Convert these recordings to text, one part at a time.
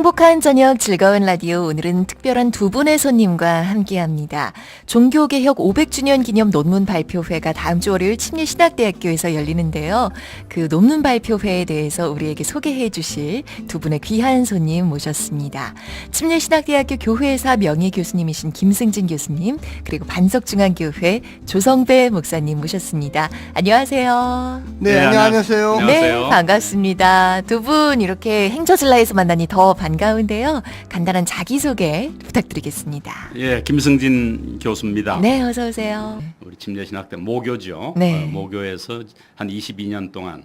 행복한 저녁 즐거운 라디오, 오늘은 특별한 두 분의 손님과 함께합니다. 종교개혁 500주년 기념 논문 발표회가 다음 주 월요일 침례신학대학교에서 열리는데요. 그 논문 발표회에 대해서 우리에게 소개해 주실 두 분의 귀한 손님 모셨습니다. 침례신학대학교 교회사 명예교수님이신 김승진 교수님, 그리고 반석중앙교회 조성배 목사님 모셨습니다. 안녕하세요. 네, 안녕하세요. 네, 반갑습니다. 두 분 이렇게 행저슬라에서 만나니 더 반가운데요. 간단한 자기소개 부탁드리겠습니다. 예, 김승진 교수입니다. 네, 어서 오세요. 우리 침례신학대 모교죠. 네. 모교에서 한 22년 동안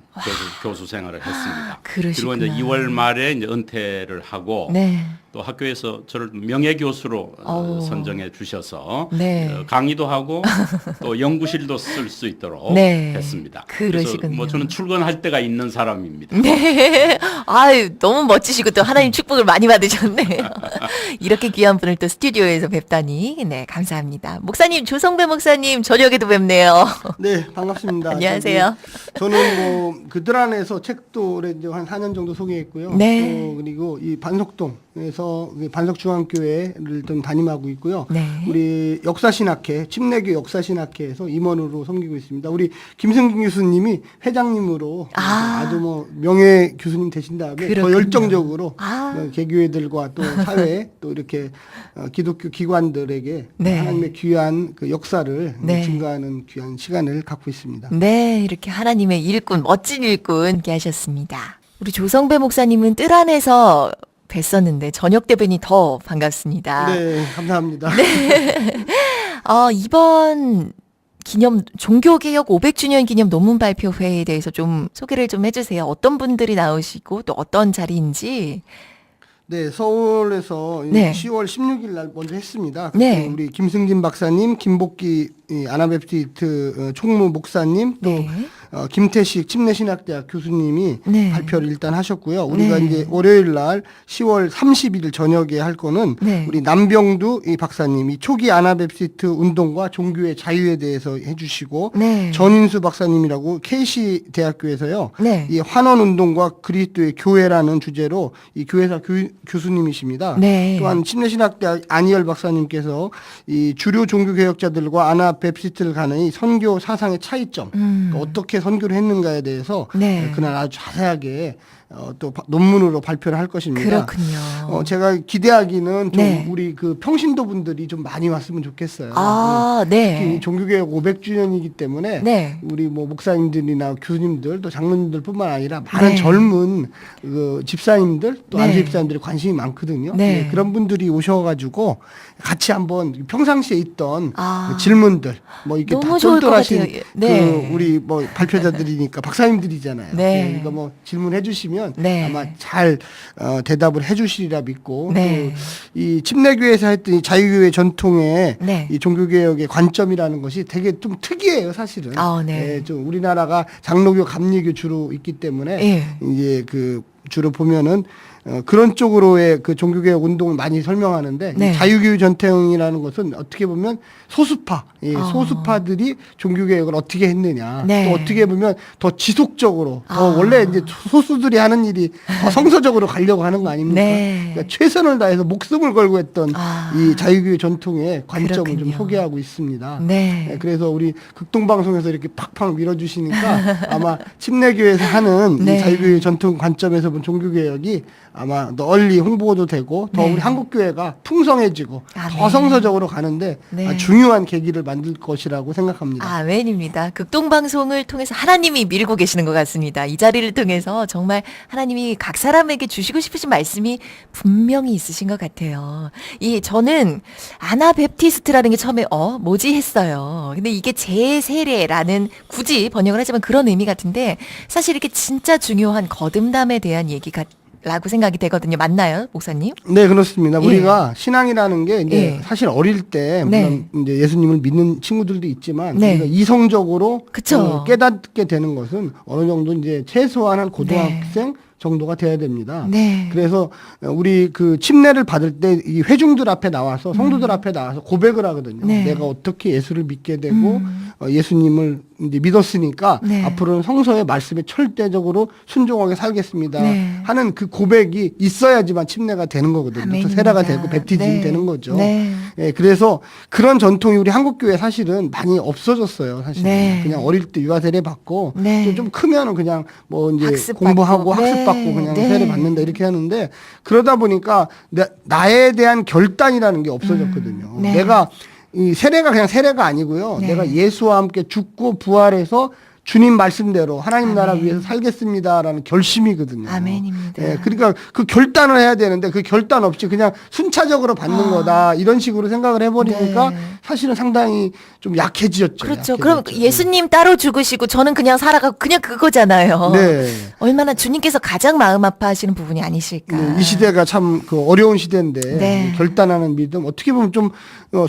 교수 생활을 했습니다. 그러시구나. 그리고 이제 2월 말에 이제 은퇴를 하고 네. 또 학교에서 저를 명예교수로 선정해 주셔서 네. 강의도 하고 또 연구실도 쓸 수 있도록 네. 했습니다. 그러시군요. 그래서 뭐 저는 출근할 때가 있는 사람입니다. 네. 아유, 너무 멋지시고 또 하나님 축복을 많이 받으셨네요. 이렇게 귀한 분을 또 스튜디오에서 뵙다니. 네, 감사합니다. 목사님, 조성배 목사님, 저녁에도 뵙네요. 네, 반갑습니다. 안녕하세요. 저는 뭐 그들 안에서 책도 이제 한 4년 정도 소개했고요. 네. 또 그리고 이 반석동에서 반석중앙교회를 좀 담임하고 있고요. 네. 우리 역사신학회, 침례교 역사신학회에서 임원으로 섬기고 있습니다. 우리 김승진 교수님이 회장님으로 아주 뭐 명예 교수님 되신 다음에 그렇군요. 더 열정적으로 아. 개교회들과 또 사회 또 이렇게 기독교 기관들에게 네. 하나님의 귀한 그 역사를 네. 증거하는 귀한 시간을 갖고 있습니다. 네, 이렇게 하나님의 일꾼, 멋진 일꾼 함께 하셨습니다. 우리 조성배 목사님은 뜰 안에서 뵀었는데 저녁 때 뵈니 더 반갑습니다. 네, 감사합니다. 이번 종교개혁 500주년 기념 논문 발표회에 대해서 좀 소개를 좀 해주세요. 어떤 분들이 나오시고 또 어떤 자리인지. 네, 서울에서 네. 10월 16일 날 먼저 했습니다. 네. 우리 김승진 박사님, 김복기 아나베프티스트 총무 목사님, 또 네. 김태식 침례신학대학 교수님이 네. 발표를 일단 하셨고요. 우리가 네. 이제 월요일 날 10월 30일 저녁에 할 거는 네. 우리 남병두 이 박사님이 초기 아나베프티스트 운동과 종교의 자유에 대해서 해주시고, 네. 전인수 박사님이라고 KC 대학교에서요. 네. 이 환원 운동과 그리스도의 교회라는 주제로 이 교회사 교수님이십니다. 네. 또한 침례신학대 안희열 박사님께서 이 주류 종교개혁자들과 아나베프티스트를 가는 이 선교 사상의 차이점, 어떻게 선교를 했는가에 대해서 네. 그날 아주 자세하게 또 논문으로 발표를 할 것입니다. 그렇군요. 제가 기대하기는 좀 네. 우리 그 평신도 분들이 좀 많이 왔으면 좋겠어요. 네. 특히 종교개혁 500주년이기 때문에 네. 우리 뭐 목사님들이나 교수님들 또 장로님들뿐만 아니라 많은 네. 젊은 그 집사님들 또 네. 안수 집사님들이 관심이 많거든요. 네. 그런 분들이 오셔가지고 같이 한번 평상시에 있던 그 질문들 뭐 이렇게 너무 다 좋을 것 똘똘하신 같아요. 네. 그 우리 뭐 발표자들이니까 박사님들이잖아요. 네. 이거 뭐 질문해 주시면 네. 아마 잘 대답을 해주시리라 믿고 네. 또 이 침례교회에서 했던 이 자유교회 전통의 네. 이 종교개혁의 관점이라는 것이 되게 좀 특이해요, 사실은. 네. 좀 우리나라가 장로교, 감리교 주로 있기 때문에 예. 이제 그 주로 보면은 그런 쪽으로의 그 종교개혁 운동을 많이 설명하는데 네. 이 자유교회 전통이라는 것은 어떻게 보면 소수파, 소수파들이 종교개혁을 어떻게 했느냐, 네. 또 어떻게 보면 더 지속적으로, 더 원래 이제 소수들이 하는 일이 더 성서적으로 가려고 하는 거 아닙니까? 네. 그러니까 최선을 다해서 목숨을 걸고 했던 이 자유교회 전통의 관점을 그렇군요. 좀 소개하고 있습니다. 네. 그래서 우리 극동방송에서 이렇게 팍팍 밀어주시니까 아마 침례교회에서 하는 네. 이 자유교회 전통 관점에서 본 종교개혁이 아마 널리 홍보도 되고 더 네. 우리 한국교회가 풍성해지고 더 네. 성서적으로 가는데 네. 중요한 계기를 만들 것이라고 생각합니다. 아멘입니다. 극동방송을 통해서 하나님이 밀고 계시는 것 같습니다. 이 자리를 통해서 정말 하나님이 각 사람에게 주시고 싶으신 말씀이 분명히 있으신 것 같아요. 저는 아나베프티스트라는 게 처음에 뭐지 했어요. 근데 이게 제 세례라는 굳이 번역을 하지만 그런 의미 같은데 사실 이렇게 진짜 중요한 거듭남에 대한 얘기가 라고 생각이 되거든요. 맞나요, 목사님? 네, 그렇습니다. 예. 우리가 신앙이라는 게 이제 예. 사실 어릴 때 물론 이제 예수님을 믿는 친구들도 있지만 네. 우리가 이성적으로 그쵸. 깨닫게 되는 것은 어느 정도 이제 최소한 한 고등학생 정도가 돼야 됩니다. 네. 그래서 우리 그 침례를 받을 때 이 회중들 앞에 나와서 성도들 앞에 나와서 고백을 하거든요. 네. 내가 어떻게 예수를 믿게 되고 예수님을 이제 믿었으니까 네. 앞으로는 성서의 말씀에 철저적으로 순종하게 살겠습니다 네. 하는 그 고백이 있어야지만 침례가 되는 거거든요. 또 아멘입니다. 세례가 되고 베티즘이 네. 되는 거죠. 네. 예, 그래서 그런 전통이 우리 한국 교회 사실은 많이 없어졌어요. 사실은 네. 그냥 어릴 때 유아 세례 받고 네. 또 좀 크면은 그냥 뭐 이제 학습받고. 공부하고 네. 학습받고 그냥 네. 세례 받는다 이렇게 하는데 그러다 보니까 나에 대한 결단이라는 게 없어졌거든요. 네. 내가 이 세례가 그냥 세례가 아니고요. 네. 내가 예수와 함께 죽고 부활해서 주님 말씀대로 하나님 나라 아멘. 위해서 살겠습니다라는 결심이거든요. 아멘입니다. 예, 그러니까 그 결단을 해야 되는데 그 결단 없이 그냥 순차적으로 받는 거다 이런 식으로 생각을 해버리니까 네. 사실은 상당히 좀 약해지었죠. 그렇죠. 그럼 약해졌죠. 예수님 따로 죽으시고 저는 그냥 살아가고 그냥 그거잖아요. 네. 얼마나 주님께서 가장 마음 아파하시는 부분이 아니실까. 이 시대가 참 그 어려운 시대인데 네. 결단하는 믿음 어떻게 보면 좀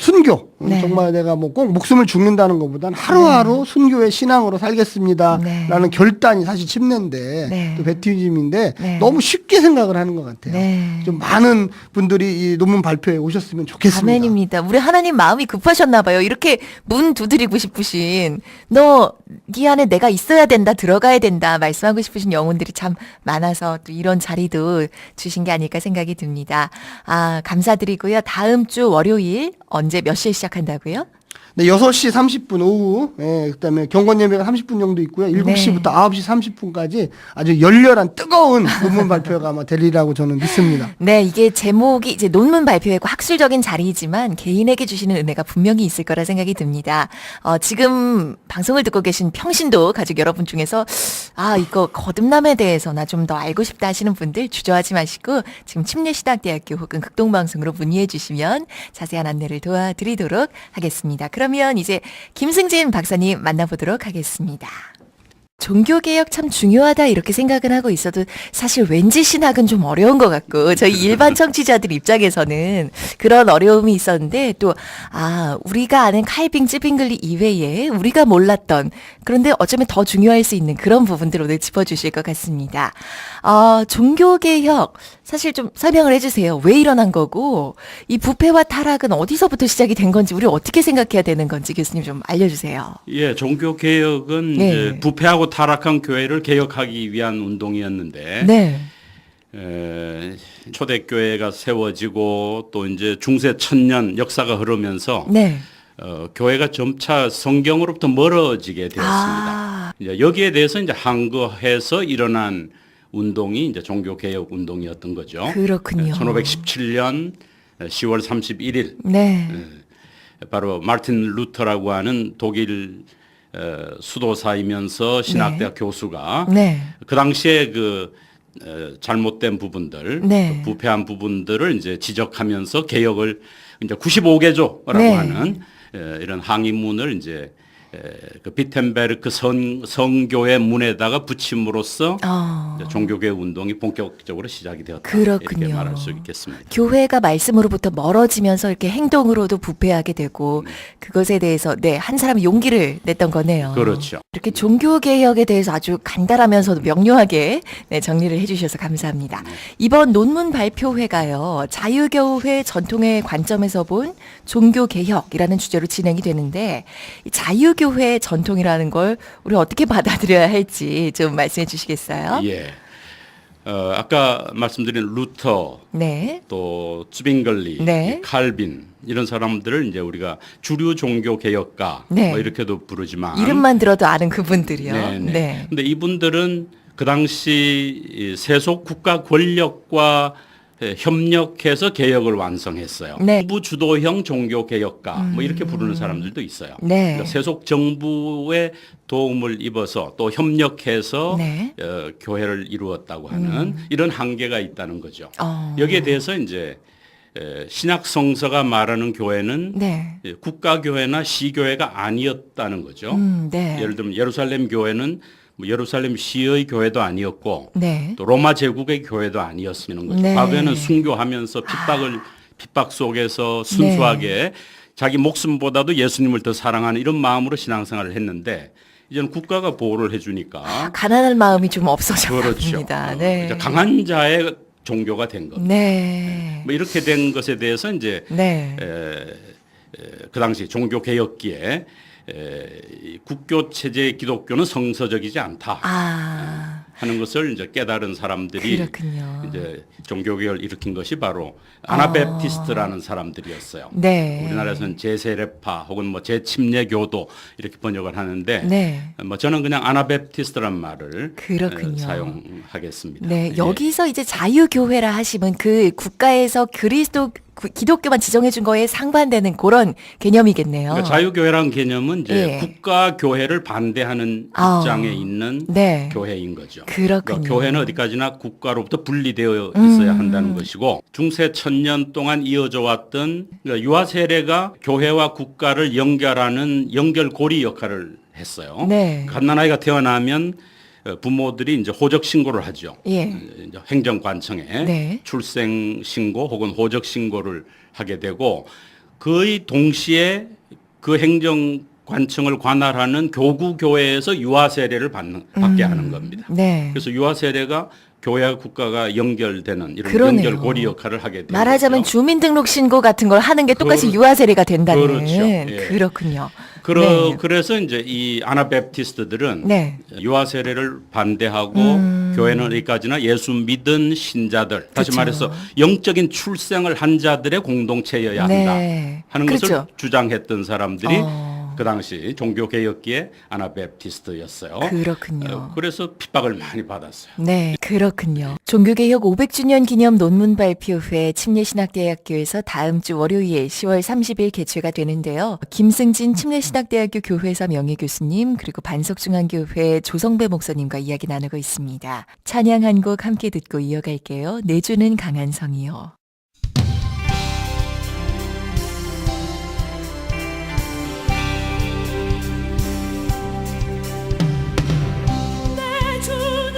순교 네. 정말 내가 뭐 꼭 목숨을 죽는다는 것보다는 하루하루 순교의 신앙으로 살겠습니다라는 네. 결단이 사실 침례인데 네. 또 베티즘인데 네. 너무 쉽게 생각을 하는 것 같아요. 네. 좀 많은 분들이 이 논문 발표에 오셨으면 좋겠습니다. 아멘입니다. 우리 하나님 마음이 급하셨나 봐요. 이렇게 문 두드리고 싶으신 네 안에 내가 있어야 된다, 들어가야 된다 말씀하고 싶으신 영혼들이 참 많아서 또 이런 자리도 주신 게 아닐까 생각이 듭니다. 아, 감사드리고요. 다음 주 월요일 언제 몇 시에 시작한다고요? 네, 6시 30분 오후, 예, 그다음에 경건 예배가 30분 정도 있고요. 7시부터 9시 30분까지 아주 열렬한 뜨거운 논문 발표가 아마 되리라고 저는 믿습니다. 네, 이게 제목이 이제 논문 발표회고 학술적인 자리이지만 개인에게 주시는 은혜가 분명히 있을 거라 생각이 듭니다. 지금 방송을 듣고 계신 평신도 가족 여러분 중에서 이거 거듭남에 대해서 나 좀 더 알고 싶다 하시는 분들 주저하지 마시고 지금 침례신학대학교 혹은 극동방송으로 문의해 주시면 자세한 안내를 도와드리도록 하겠습니다. 그러면 이제 김승진 박사님 만나보도록 하겠습니다. 종교개혁 참 중요하다 이렇게 생각은 하고 있어도 사실 왠지 신학은 좀 어려운 것 같고 저희 일반 청취자들 입장에서는 그런 어려움이 있었는데 또 우리가 아는 칼빙 찌빙글리 이외에 우리가 몰랐던 그런데 어쩌면 더 중요할 수 있는 그런 부분들 오늘 짚어주실 것 같습니다. 종교개혁 사실 좀 설명을 해주세요. 왜 일어난 거고 이 부패와 타락은 어디서부터 시작이 된 건지 우리 어떻게 생각해야 되는 건지 교수님 좀 알려주세요. 예, 종교 개혁은 네. 이제 부패하고 타락한 교회를 개혁하기 위한 운동이었는데 네. 초대교회가 세워지고 또 이제 중세 천년 역사가 흐르면서 네. 교회가 점차 성경으로부터 멀어지게 되었습니다. 이제 여기에 대해서 이제 한거해서 일어난 운동이 이제 종교 개혁 운동이었던 거죠. 그렇군요. 1517년 10월 31일 네. 바로 마르틴 루터라고 하는 독일 수도사이면서 신학대학 교수가 네. 그 당시에 그 잘못된 부분들, 네. 그 부패한 부분들을 이제 지적하면서 개혁을 이제 95개조라고 네. 하는 이런 항의문을 이제 그 비텐베르크 성교회 문에다가 붙임으로써 이제 종교개혁 운동이 본격적으로 시작이 되었다. 그렇군요. 이렇게 말할 수 있겠습니다. 교회가 말씀으로부터 멀어지면서 이렇게 행동으로도 부패하게 되고 그것에 대해서 한 사람이 용기를 냈던 거네요. 그렇죠. 이렇게 종교개혁에 대해서 아주 간단하면서도 명료하게 정리를 해주셔서 감사합니다. 이번 논문 발표회가요. 자유교회 전통의 관점에서 본 종교개혁이라는 주제로 진행이 되는데 이 자유교회 전통이라는 걸 우리 어떻게 받아들여야 할지 좀 말씀해 주시겠어요? 예. 아까 말씀드린 루터, 네. 또 쯔빙글리, 네. 칼빈 이런 사람들을 이제 우리가 주류 종교 개혁가 네. 뭐 이렇게도 부르지만 이름만 들어도 아는 그분들이요. 네. 근데 이분들은 그 당시 이 세속 국가 권력과 협력해서 개혁을 완성했어요. 네. 후부 주도형 종교 개혁가 뭐 이렇게 부르는 사람들도 있어요. 네. 그러니까 세속 정부의 도움을 입어서 또 협력해서 네. 교회를 이루었다고 하는 이런 한계가 있다는 거죠. 여기에 대해서 이제 신약 성서가 말하는 교회는 네. 국가교회나 시교회가 아니었다는 거죠. 네. 예를 들면 예루살렘 교회는 뭐 예루살렘 시의 교회도 아니었고 네. 또 로마 제국의 교회도 아니었는 거죠. 네. 과거에는 순교하면서 핍박 속에서 순수하게 자기 목숨보다도 예수님을 더 사랑하는 이런 마음으로 신앙생활을 했는데 이제는 국가가 보호를 해주니까 가난한 마음이 좀 없어져 그렇죠. 갑니다. 네. 이제 강한 자의 종교가 된 겁니다. 네. 뭐 이렇게 된 것에 대해서 이제 네. 그 당시 종교 개혁기에 이 국교 체제의 기독교는 성서적이지 않다. 아, 하는 것을 이제 깨달은 사람들이 그렇군요. 이제 종교개혁을 일으킨 것이 바로 아나베프티스트라는 사람들이었어요. 네. 우리나라에서는 제세례파 혹은 뭐 제침례교도 이렇게 번역을 하는데 네. 뭐 저는 그냥 아나베프티스트란 말을 그렇군요. 사용하겠습니다. 네, 예. 여기서 이제 자유교회라 하시면 그 국가에서 기독교만 지정해 준 거에 상반되는 그런 개념이겠네요. 그러니까 자유교회라는 개념은 이제 예. 국가 교회를 반대하는 아. 입장에 있는 네. 교회인 거죠. 그렇군요. 그러니까 교회는 어디까지나 국가로부터 분리되어 있어야 한다는 것이고 중세 1000년 동안 이어져 왔던 그러니까 유아 세례가 교회와 국가를 연결하는 연결고리 역할을 했어요. 네. 갓난아이가 태어나면 부모들이 이제 호적 신고를 하죠. 예. 이제 행정관청에 네. 출생 신고 혹은 호적 신고를 하게 되고 거의 동시에 그 행정관청을 관할하는 교구 교회에서 유아 세례를 받게 하는 겁니다. 네. 그래서 유아 세례가 교회와 국가가 연결되는 이런 그러네요. 연결고리 역할을 하게 되는 말하자면 거죠. 주민등록 신고 같은 걸 하는 게 똑같이 그렇- 유아 세례가 된다는. 그렇죠. 예. 그렇군요. 네. 그래서 이제 이 아나베프티스트들은 네. 유아 세례를 반대하고 교회는 어디까지나 예수 믿은 신자들, 다시 그쵸. 말해서 영적인 출생을 한 자들의 공동체여야 한다 네. 하는 그렇죠. 것을 주장했던 사람들이 어. 그 당시 종교개혁기의 아나베프티스트였어요. 그렇군요. 그래서 핍박을 많이 받았어요. 네, 그렇군요. 종교개혁 500주년 기념 논문 발표회 침례신학대학교에서 다음 주 월요일 10월 30일 개최가 되는데요. 김승진 침례신학대학교 교회사 명예교수님 그리고 반석중앙교회 조성배 목사님과 이야기 나누고 있습니다. 찬양 한 곡 함께 듣고 이어갈게요. 내주는 강한 성이요. 내주는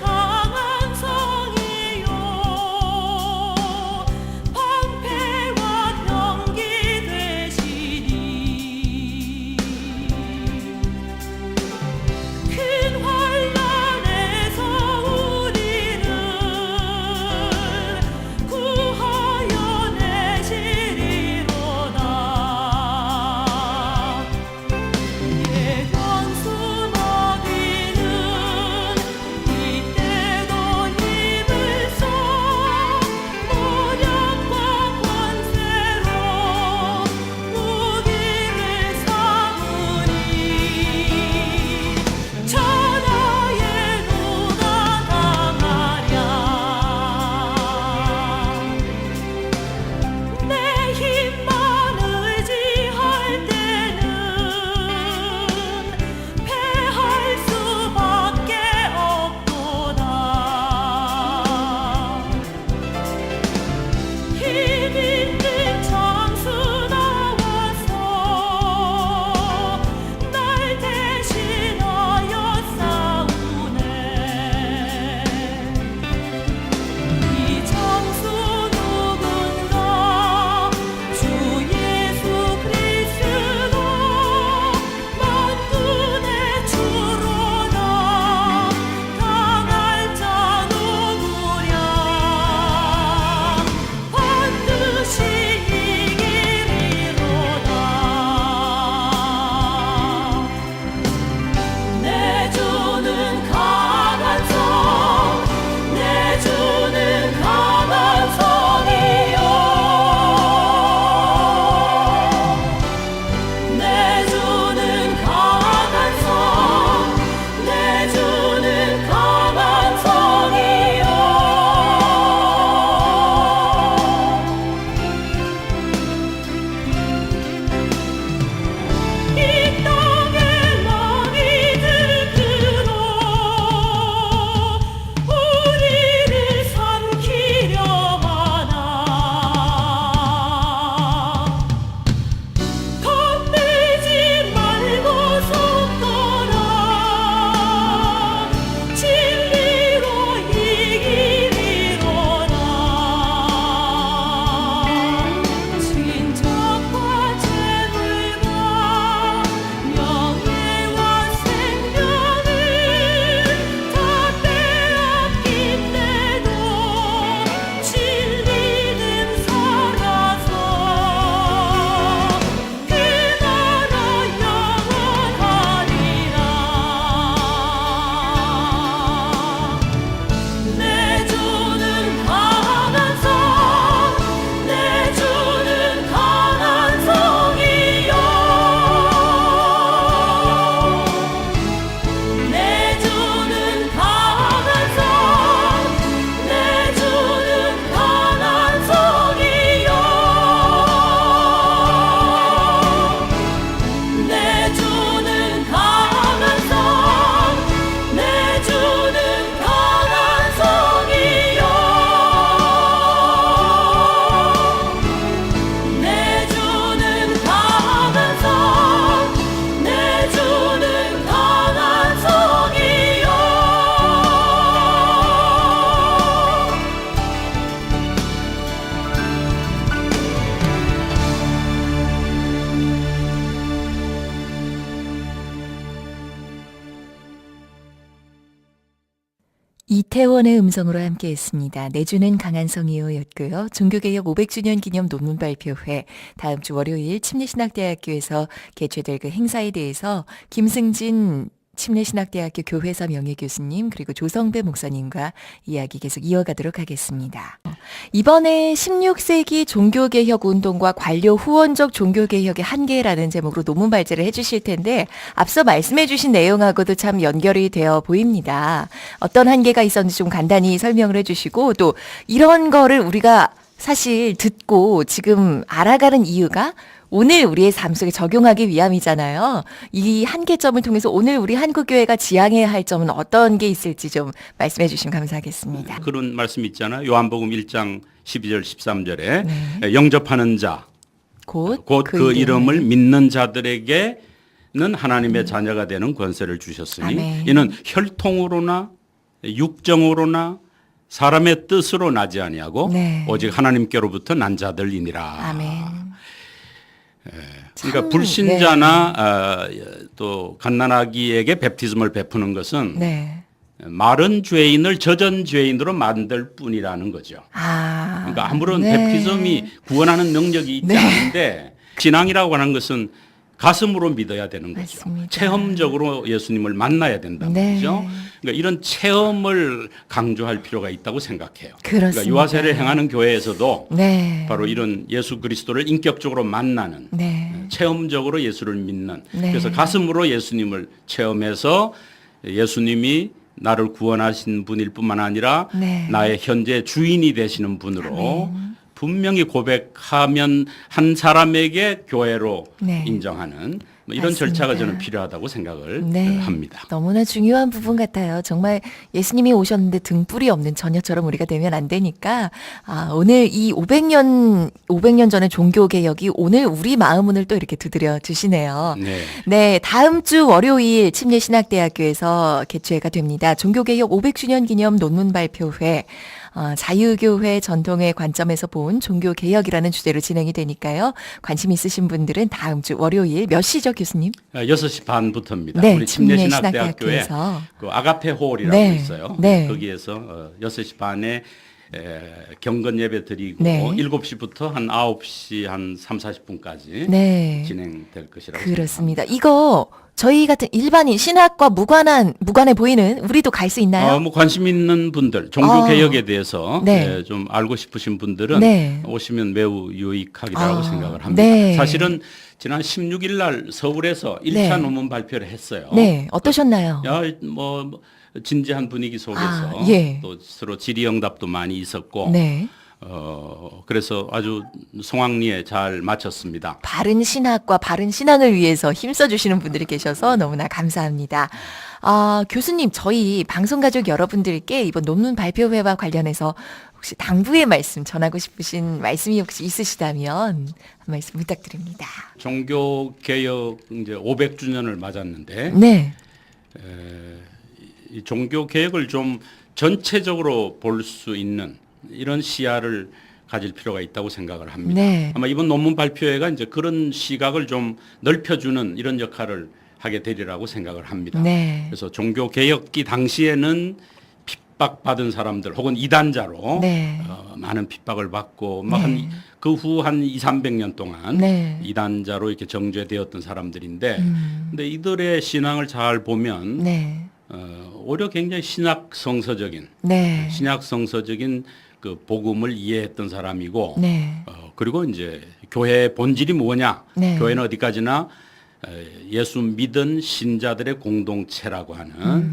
강한 성이요 방패와 병기 되시니 큰 환난에서 우리를 구하시는 이태원의 음성으로 함께했습니다. 내주는 강한 성이요였고요. 종교개혁 500주년 기념 논문 발표회 다음 주 월요일 침례신학대학교에서 개최될 그 행사에 대해서 김승진 침례신학대학교 교회사 명예교수님 그리고 조성배 목사님과 이야기 계속 이어가도록 하겠습니다. 이번에 16세기 종교개혁 운동과 관료 후원적 종교개혁의 한계라는 제목으로 논문 발제를 해주실 텐데 앞서 말씀해 주신 내용하고도 참 연결이 되어 보입니다. 어떤 한계가 있었는지 좀 간단히 설명을 해주시고 또 이런 거를 우리가 사실 듣고 지금 알아가는 이유가 오늘 우리의 삶 속에 적용하기 위함이잖아요. 이 한계점을 통해서 오늘 우리 한국교회가 지향해야 할 점은 어떤 게 있을지 좀 말씀해 주시면 감사하겠습니다. 그런 말씀 있잖아요. 요한복음 1장 12절 13절에 네. 영접하는 자 곧 그 이름을 믿는 자들에게는 하나님의 자녀가 되는 권세를 주셨으니 아멘. 이는 혈통으로나 육정으로나 사람의 뜻으로 나지 아니하고 네. 오직 하나님께로부터 난 자들이니라. 아멘. 그러니까 참, 불신자나 또 갓난아기에게 베프티즘을 베푸는 것은 네. 마른 죄인을 젖은 죄인으로 만들 뿐이라는 거죠. 아. 그러니까 아무런 네. 베프티즘이 구원하는 능력이 있지 네. 않은데 신앙이라고 하는 것은 가슴으로 믿어야 되는 거죠. 맞습니다. 체험적으로 예수님을 만나야 된다는 네. 거죠. 그러니까 이런 체험을 강조할 필요가 있다고 생각해요. 그렇습니다. 그러니까 유아세를 행하는 교회에서도 네. 바로 이런 예수 그리스도를 인격적으로 만나는 네. 체험적으로 예수를 믿는 네. 그래서 가슴으로 예수님을 체험해서 예수님이 나를 구원하신 분일 뿐만 아니라 네. 나의 현재 주인이 되시는 분으로 아멘. 분명히 고백하면 한 사람에게 교회로 네. 인정하는 뭐 이런 맞습니다. 절차가 저는 필요하다고 생각을 네. 합니다. 너무나 중요한 부분 같아요. 정말 예수님이 오셨는데 등불이 없는 처녀처럼 우리가 되면 안 되니까 오늘 이 500년 전의 종교개혁이 오늘 우리 마음문을 또 이렇게 두드려 주시네요. 네. 네, 다음 주 월요일 침례신학대학교에서 개최가 됩니다. 종교개혁 500주년 기념 논문 발표회. 자유교회 전통의 관점에서 본 종교개혁이라는 주제로 진행이 되니까요. 관심 있으신 분들은 다음 주 월요일 몇 시죠, 교수님? 6시 반부터입니다. 네, 우리 침례신학대학교에 침례신학대학교에서. 그 아가페 홀이라고 네, 있어요. 네. 거기에서 6시 반에 경건 예배 드리고 네. 7시부터 한 9시 한 3, 40분까지 네. 진행될 것이라고 그렇습니다. 이거 저희 같은 일반인 신학과 무관해 보이는 우리도 갈 수 있나요? 뭐 관심 있는 분들, 종교 개혁에 대해서 네. 좀 알고 싶으신 분들은 네. 오시면 매우 유익하리라고 생각을 합니다. 네. 사실은 지난 16일 날 서울에서 1차 네. 논문 발표를 했어요. 네, 어떠셨나요? 뭐 진지한 분위기 속에서 예. 또 서로 질의응답도 많이 있었고 네. 그래서 아주 성황리에 잘 마쳤습니다. 바른 신학과 바른 신앙을 위해서 힘써주시는 분들이 계셔서 너무나 감사합니다. 교수님, 저희 방송가족 여러분들께 이번 논문 발표회와 관련해서 혹시 당부의 말씀 전하고 싶으신 말씀이 혹시 있으시다면 한 말씀 부탁드립니다. 종교 개혁 이제 500주년을 맞았는데 네. 이 종교 개혁을 좀 전체적으로 볼 수 있는 이런 시야를 가질 필요가 있다고 생각을 합니다. 네. 아마 이번 논문 발표회가 이제 그런 시각을 좀 넓혀주는 이런 역할을 하게 되리라고 생각을 합니다. 네. 그래서 종교 개혁기 당시에는 핍박받은 사람들 혹은 이단자로 네. 많은 핍박을 받고 네. 그 후 한 2, 300년 동안 네. 이단자로 이렇게 정죄되었던 사람들인데 근데 이들의 신앙을 잘 보면 네. 오히려 굉장히 신약 성서적인 네. 그 복음을 이해했던 사람이고 네. 그리고 이제 교회의 본질이 뭐냐? 네. 교회는 어디까지나 예수 믿은 신자들의 공동체라고 하는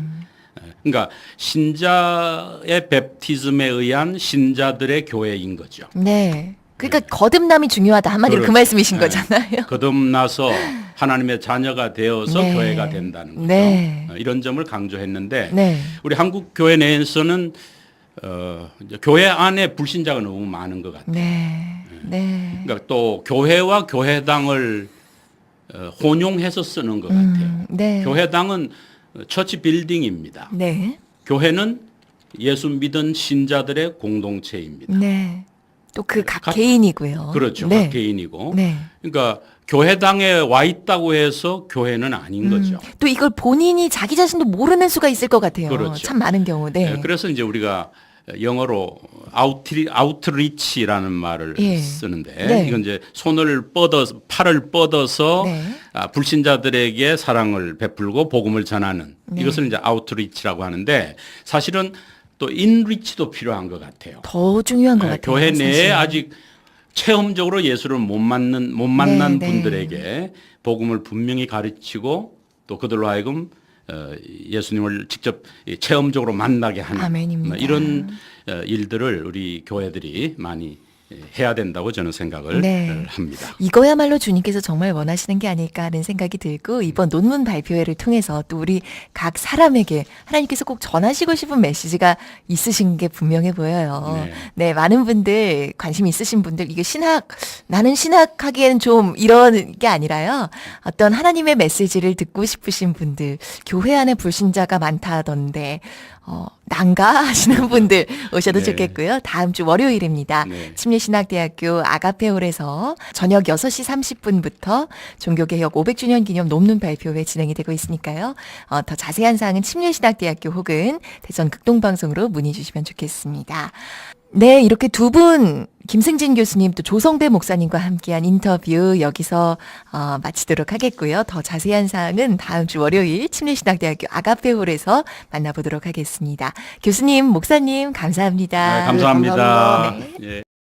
그러니까 신자의 베프티즘에 의한 신자들의 교회인 거죠. 네. 그러니까 거듭남이 중요하다 한마디로 그 그렇죠. 말씀이신 네. 거잖아요. 거듭나서 하나님의 자녀가 되어서 네. 교회가 된다는 거죠. 네. 이런 점을 강조했는데 네. 우리 한국 교회 내에서는 이제 교회 안에 불신자가 너무 많은 것 같아요. 네. 네. 그러니까 또 교회와 교회당을 혼용해서 쓰는 것 같아요. 네. 교회당은 처치 빌딩입니다. 네. 교회는 예수 믿은 신자들의 공동체입니다. 네. 또 그 각 개인이고요. 그렇죠. 네. 각 개인이고. 네. 그러니까 교회당에 와 있다고 해서 교회는 아닌 거죠. 또 이걸 본인이 자기 자신도 모르는 수가 있을 것 같아요. 그렇죠. 참 많은 경우. 네. 그래서 이제 우리가 영어로 아우트리치라는 말을 예. 쓰는데 네. 이건 이제 팔을 뻗어서 네. 불신자들에게 사랑을 베풀고 복음을 전하는 네. 이것을 이제 아우트리치라고 하는데 사실은 또 인리치도 필요한 것 같아요. 더 중요한 것 같아요. 교회 내에 사실. 아직 체험적으로 예수를 못 만난 네, 네. 분들에게 복음을 분명히 가르치고 또 그들로 하여금 예수님을 직접 체험적으로 만나게 하는 아멘입니다. 이런 일들을 우리 교회들이 많이 해야 된다고 저는 생각을 네. 합니다. 이거야말로 주님께서 정말 원하시는 게 아닐까 하는 생각이 들고 이번 논문 발표회를 통해서 또 우리 각 사람에게 하나님께서 꼭 전하시고 싶은 메시지가 있으신 게 분명해 보여요. 네. 네, 많은 분들 관심 있으신 분들 이게 나는 신학하기에는 좀 이런 게 아니라요. 어떤 하나님의 메시지를 듣고 싶으신 분들 교회 안에 불신자가 많다던데 난가 하시는 분들 오셔도 네. 좋겠고요. 다음 주 월요일입니다. 네. 침례신학대학교 아가페홀에서 저녁 6시 30분부터 종교개혁 500주년 기념 논문 발표회 진행이 되고 있으니까요. 더 자세한 사항은 침례신학대학교 혹은 대전 극동방송으로 문의 주시면 좋겠습니다. 네, 이렇게 두 분 김승진 교수님 또 조성배 목사님과 함께한 인터뷰 여기서 마치도록 하겠고요. 더 자세한 사항은 다음 주 월요일 침례신학대학교 아가페홀에서 만나보도록 하겠습니다. 교수님, 목사님 감사합니다. 감사합니다. 감사합니다. 예.